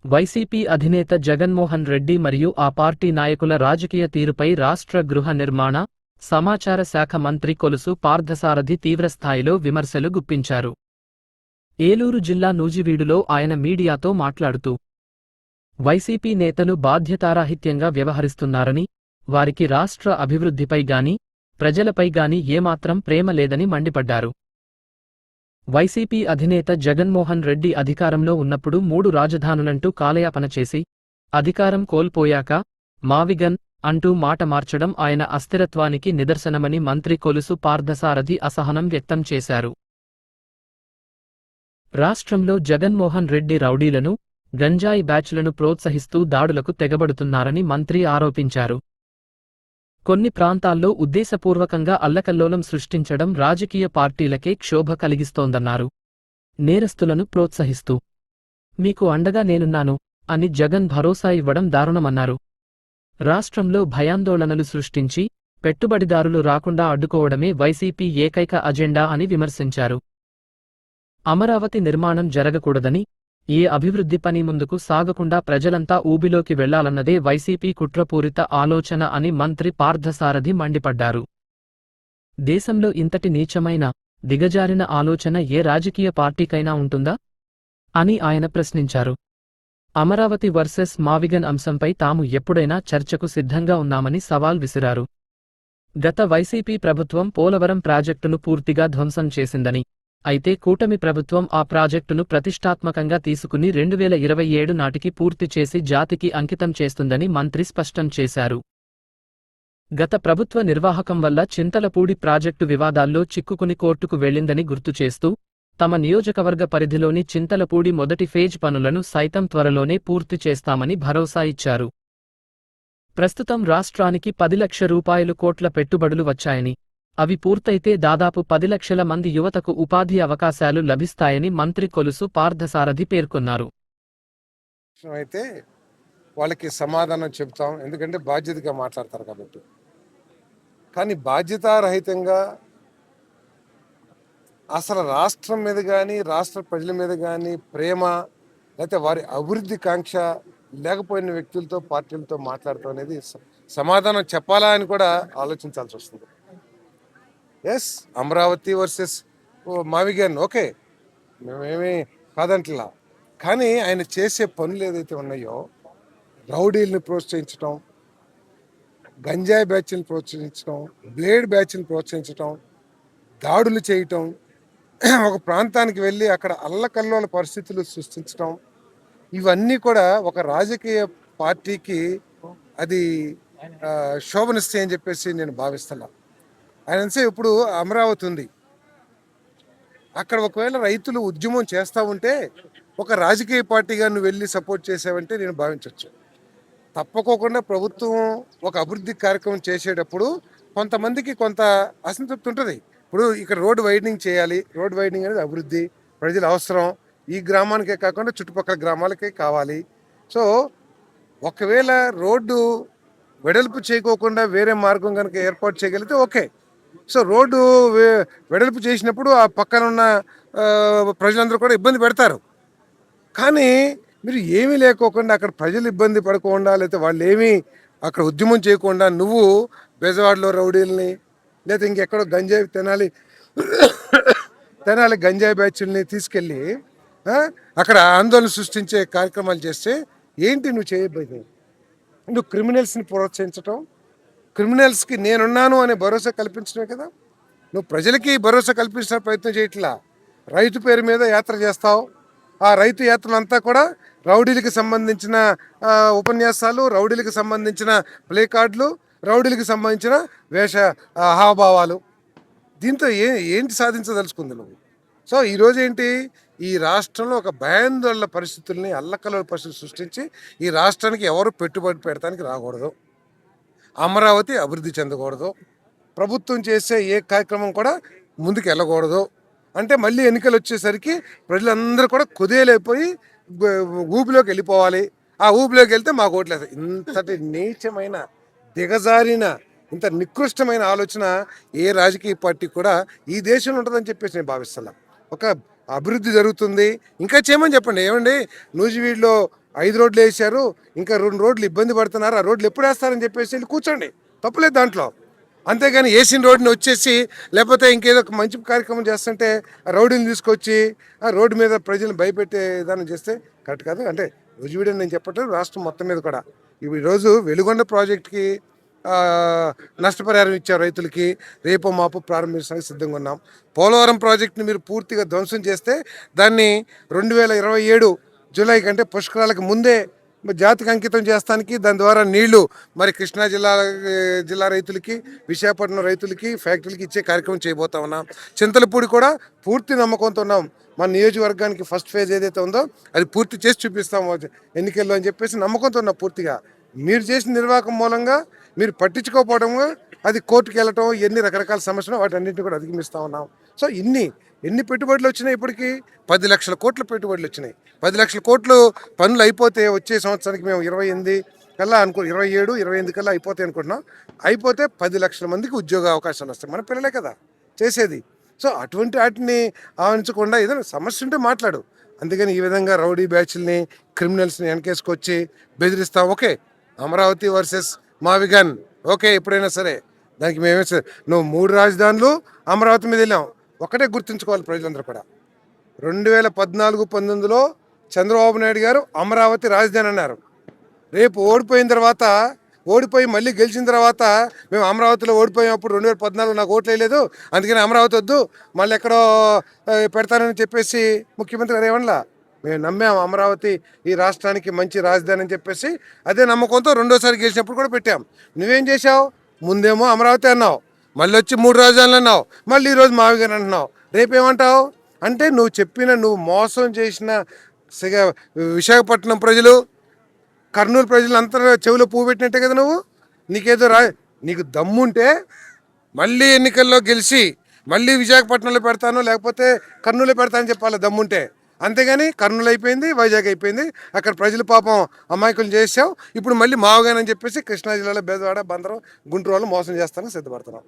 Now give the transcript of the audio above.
YCP అధినేత జగన్మోహన్ రెడ్డి మరియు ఆ పార్టీ నాయకుల రాజకీయ తీరుపై రాష్ట్ర గృహ నిర్మాణ, సమాచార శాఖ మంత్రి కొలుసు పార్థసారథి తీవ్రస్థాయిలో విమర్శలు గుప్పించారు. ఏలూరు జిల్లా నూజివీడులో ఆయన మీడియాతో మాట్లాడుతూ, వైసీపీ నేతలు బాధ్యతారాహిత్యంగా వ్యవహరిస్తున్నారని, వారికి రాష్ట్ర అభివృద్ధిపై గానీ, ప్రజలపై గానీ ఏమాత్రం ప్రేమ లేదని మండిపడ్డారు. వైసీపీ అధినేత జగన్మోహన్ రెడ్డి అధికారంలో ఉన్నప్పుడు 3 రాజధానులంటూ కాలయాపన చేసి, అధికారం కోల్పోయాక మావిగన్ అంటూ మాట మార్చడం ఆయన అస్థిరత్వానికి నిదర్శనమని మంత్రి కొలుసు పార్థసారథి అసహనం వ్యక్తం చేశారు. రాష్ట్రంలో జగన్మోహన్ రెడ్డి రౌడీలను, గంజాయి బ్యాచ్లను ప్రోత్సహిస్తూ దాడులకు తెగబడుతున్నారని మంత్రి ఆరోపించారు. కొన్ని ప్రాంతాల్లో ఉద్దేశపూర్వకంగా అల్లకల్లోలం సృష్టించడం రాజకీయ పార్టీలకే క్షోభ కలిగిస్తోందన్నారు. నేరస్తులను ప్రోత్సహిస్తూ, మీకు అండగా నేనున్నాను అని జగన్ భరోసా ఇవ్వడం దారుణమన్నారు. రాష్ట్రంలో భయాందోళనలు సృష్టించి, పెట్టుబడిదారులు రాకుండా అడ్డుకోవడమే వైసీపీ ఏకైక అజెండా అని విమర్శించారు. అమరావతి నిర్మాణం జరగకూడదని, ఏ అభివృద్ధి పని ముందుకు సాగకుండా ప్రజలంతా ఊబిలోకి వెళ్లాలన్నదే వైసీపీ కుట్రపూరిత ఆలోచన అని మంత్రి పార్థసారథి మండిపడ్డారు. దేశంలో ఇంతటి నీచమైన, దిగజారిన ఆలోచన ఏ రాజకీయ పార్టీకైనా ఉంటుందా అని ఆయన ప్రశ్నించారు. అమరావతి వర్సెస్ మావిగన్ అంశంపై తాము ఎప్పుడైనా చర్చకు సిద్ధంగా ఉన్నామని సవాల్ విసిరారు. గత వైసీపీ ప్రభుత్వం పోలవరం ప్రాజెక్టును పూర్తిగా ధ్వంసం చేసిందని, అయితే కూటమి ప్రభుత్వం ఆ ప్రాజెక్టును ప్రతిష్టాత్మకంగా తీసుకుని 2027 నాటికి పూర్తి చేసి జాతికి అంకితం చేస్తుందని మంత్రి స్పష్టం చేశారు. గత ప్రభుత్వ నిర్వాహకం వల్ల చింతలపూడి ప్రాజెక్టు వివాదాల్లో చిక్కుకుని కోర్టుకు వెళ్లిందని గుర్తుచేస్తూ, తమ నియోజకవర్గ పరిధిలోని చింతలపూడి మొదటి ఫేజ్ పనులను సైతం త్వరలోనే పూర్తి చేస్తామని భరోసా ఇచ్చారు. ప్రస్తుతం రాష్ట్రానికి 10 లక్షల రూపాయలు కోట్ల పెట్టుబడులు వచ్చాయని, అవి పూర్తయితే దాదాపు 10 లక్షల మంది యువతకు ఉపాధి అవకాశాలు లభిస్తాయని మంత్రి కొలుసు పార్థసారథి పేర్కొన్నారు. అయితే వాళ్ళకి సమాధానం చెప్తాం, ఎందుకంటే బాధ్యతగా మాట్లాడతారు కాబట్టి. కానీ బాధ్యతారహితంగా అసలు రాష్ట్రం మీద కానీ, రాష్ట్ర ప్రజల మీద కానీ ప్రేమ, లేకపోతే వారి అభివృద్ధి కాంక్ష లేకపోయిన వ్యక్తులతో, పార్టీలతో మాట్లాడటం అనేది సమాధానం చెప్పాలా అని కూడా ఆలోచించాల్సి వస్తుంది. ఎస్, అమరావతి వర్సెస్ మావిగన్ ఓకే, మేమేమీ కాదంటలా. కానీ ఆయన చేసే పనులు ఏదైతే ఉన్నాయో, రౌడీల్ని ప్రోత్సహించడం, గంజాయి బ్యాచ్ని ప్రోత్సహించడం, బ్లేడ్ బ్యాచ్ని ప్రోత్సహించడం, దాడులు చేయటం, ఒక ప్రాంతానికి వెళ్ళి అక్కడ అల్లకల్లోల పరిస్థితులు సృష్టించడం, ఇవన్నీ కూడా ఒక రాజకీయ పార్టీకి అది శోభనిస్తాయని చెప్పేసి నేను భావిస్తున్నా. ఆయన ఇప్పుడు అమరావతి ఉంది, అక్కడ ఒకవేళ రైతులు ఉద్యమం చేస్తూ ఉంటే ఒక రాజకీయ పార్టీగా నువ్వు వెళ్ళి సపోర్ట్ చేసావంటే నేను భావించవచ్చు. తప్పకోకుండా ప్రభుత్వం ఒక అభివృద్ధి కార్యక్రమం చేసేటప్పుడు కొంతమందికి కొంత అసంతృప్తి ఉంటుంది. ఇప్పుడు ఇక్కడ రోడ్డు వైడనింగ్ చేయాలి, రోడ్డు వైడనింగ్ అనేది అభివృద్ధి, ప్రజల అవసరం, ఈ గ్రామానికే కాకుండా చుట్టుపక్కల గ్రామాలకే కావాలి. సో ఒకవేళ రోడ్డు వెడల్పు చేయకోకుండా వేరే మార్గం కనుక ఏర్పాటు చేయగలిగితే ఓకే. సో రోడ్డు వెడల్పు చేసినప్పుడు ఆ పక్కన ఉన్న ప్రజలందరూ కూడా ఇబ్బంది పెడతారు. కానీ మీరు ఏమీ లేకోకుండా అక్కడ ప్రజలు ఇబ్బంది పడకుండా, లేకపోతే వాళ్ళు ఏమీ అక్కడ ఉద్యమం చేయకుండా నువ్వు బెజవాడలో రౌడీల్ని, లేకపోతే ఇంకెక్కడో గంజాయి తెనాలి గంజాయి బ్యాచ్ల్ని తీసుకెళ్ళి అక్కడ ఆందోళన సృష్టించే కార్యక్రమాలు చేస్తే ఏంటి నువ్వు చేయబోయేది? నువ్వు క్రిమినల్స్ని ప్రోత్సహించటం, క్రిమినల్స్కి నేనున్నాను అనే భరోసా కల్పించడమే కదా. నువ్వు ప్రజలకి భరోసా కల్పించిన ప్రయత్నం చేయట్లా. రైతు పేరు మీద యాత్ర చేస్తావు, ఆ రైతు యాత్రలంతా కూడా రౌడీలకు సంబంధించిన ఉపన్యాసాలు, రౌడీలకు సంబంధించిన ప్లే కార్డులు, రౌడీలకు సంబంధించిన వేష హావభావాలు. దీంతో ఏంటి సాధించదలుచుకుంది నువ్వు? సో ఈరోజు ఏంటి, ఈ రాష్ట్రంలో ఒక భయాందోళన పరిస్థితుల్ని, అల్లకల్లోల పరిస్థితులు సృష్టించి ఈ రాష్ట్రానికి ఎవరు పెట్టుబడి పెడతానికి రాకూడదు, అమరావతి అభివృద్ధి చెందకూడదు, ప్రభుత్వం చేసే ఏ కార్యక్రమం కూడా ముందుకు వెళ్ళకూడదు అంటే మళ్ళీ ఎన్నికలు వచ్చేసరికి ప్రజలందరూ కూడా కుదేలైపోయి ఊపిలోకి వెళ్ళిపోవాలి. ఆ ఊపిలోకి వెళ్తే మాకు ఓట్లేదు. ఇంతటి నీచమైన, దిగజారిన, ఇంత నికృష్టమైన ఆలోచన ఏ రాజకీయ పార్టీ కూడా ఈ దేశంలో ఉంటుందని చెప్పేసి నేను భావిస్తున్నాను. ఒక అభివృద్ధి జరుగుతుంది, ఇంకా చేయమని చెప్పండి. ఏమండి, నూజివీడులో 5 రోడ్లు వేసారు, ఇంకా 2 రోడ్లు ఇబ్బంది పడుతున్నారు, ఆ రోడ్లు ఎప్పుడు వేస్తారని చెప్పేసి వెళ్ళి కూర్చోండి, తప్పులేదు దాంట్లో. అంతేగాని వేసిన రోడ్డుని వచ్చేసి లేకపోతే ఇంకేదో ఒక మంచి కార్యక్రమం చేస్తుంటే ఆ రౌడీని తీసుకొచ్చి ఆ రోడ్డు మీద ప్రజలను భయపెట్టే విధానం చేస్తే కరెక్ట్ కాదు. అంటే రుజువీడని నేను చెప్పట్లేదు, రాష్ట్రం మొత్తం మీద కూడా ఈరోజు వెలుగొండ ప్రాజెక్టుకి నష్టపరిహారం ఇచ్చారు రైతులకి, రేపు మాపు ప్రారంభించడానికి సిద్ధంగా ఉన్నాం. పోలవరం ప్రాజెక్టుని మీరు పూర్తిగా ధ్వంసం చేస్తే దాన్ని 2027 జూలై కంటే పుష్కరాలకు ముందే జాతికి అంకితం చేస్తానికి, దాని ద్వారా నీళ్లు మరి కృష్ణా జిల్లా రైతులకి, విశాఖపట్నం రైతులకి, ఫ్యాక్టరీలకి ఇచ్చే కార్యక్రమం చేయబోతా ఉన్నాం. చింతలపూడి కూడా పూర్తి నమ్మకంతో ఉన్నాం, మన నియోజకవర్గానికి ఫస్ట్ ఫేజ్ ఏదైతే ఉందో అది పూర్తి చేసి చూపిస్తాం ఎన్నికల్లో అని చెప్పేసి నమ్మకంతో ఉన్నాం పూర్తిగా. మీరు చేసిన నిర్వాహకం మూలంగా మీరు పట్టించుకోకపోవడం, అది కోర్టుకు వెళ్ళటం, ఎన్ని రకరకాల సమస్యలు వాటన్నింటినీ కూడా అధిగమిస్తూ ఉన్నాం. సో ఎన్ని పెట్టుబడులు వచ్చినాయి ఇప్పటికి? 10 లక్షల కోట్ల పెట్టుబడులు వచ్చినాయి. 10 లక్షల కోట్లు పనులు అయిపోతే వచ్చే సంవత్సరానికి మేము 28 కల్లా 27, 28 కల్లా అయిపోతాయి అనుకుంటున్నాం. అయిపోతే 10 లక్షల మందికి ఉద్యోగ అవకాశాలు వస్తాయి. మన పిల్లలే కదా చేసేది. సో అటువంటి వాటిని ఆవించకుండా ఏదైనా సమస్య ఉంటే మాట్లాడు. అందుకని ఈ విధంగా రౌడీ బ్యాచ్ల్ని, క్రిమినల్స్ని వెనకేసుకొచ్చి బెదిరిస్తాం. ఓకే, అమరావతి వర్సెస్ మావిగన్, ఓకే, ఎప్పుడైనా సరే దానికి మేమే నువ్వు 3 రాజధానులు అమరావతి మీద వెళ్ళాం. ఒకటే గుర్తుంచుకోవాలి ప్రజలందరూ కూడా, 2014-19లో చంద్రబాబు నాయుడు గారు అమరావతి రాజధాని అన్నారు. రేపు ఓడిపోయి మళ్ళీ గెలిచిన తర్వాత మేము అమరావతిలో ఓడిపోయినప్పుడు 2014 నాకు ఓట్లు వేయలేదు, అందుకని అమరావతి వద్దు, మళ్ళీ ఎక్కడో పెడతానని చెప్పేసి ముఖ్యమంత్రి గారు ఏమన్నా, మేము నమ్మాము అమరావతి ఈ రాష్ట్రానికి మంచి రాజధాని అని చెప్పేసి. అదే నమ్మకంతో రెండోసారి గెలిచినప్పుడు కూడా పెట్టాం. నువ్వేం చేశావు? ముందేమో అమరావతి అన్నావు, మళ్ళీ వచ్చి 3 రాజధానులు అన్నావు, మళ్ళీ ఈరోజు మావిగాని అంటున్నావు, రేపేమంటావు? అంటే నువ్వు మోసం చేసిన విశాఖపట్నం ప్రజలు, కర్నూలు ప్రజలు అంతా చెవిలో పువ్వు పెట్టినట్టే కదా నువ్వు. నీకు దమ్ముంటే మళ్ళీ ఎన్నికల్లో గెలిచి మళ్ళీ విశాఖపట్నంలో పెడతాను, లేకపోతే కర్నూలు పెడతానని చెప్పాలి దమ్ముంటే. అంతేగాని కర్నూలు అయిపోయింది, వైజాగ్ అయిపోయింది, అక్కడ ప్రజలు పాపం అమాయకులు చేసావు. ఇప్పుడు మళ్ళీ మావగానని చెప్పేసి కృష్ణా జిల్లాలో బెజవాడ, బందరం, గుంటూరు వాళ్ళు మోసం చేస్తానికి సిద్ధపడుతున్నాం.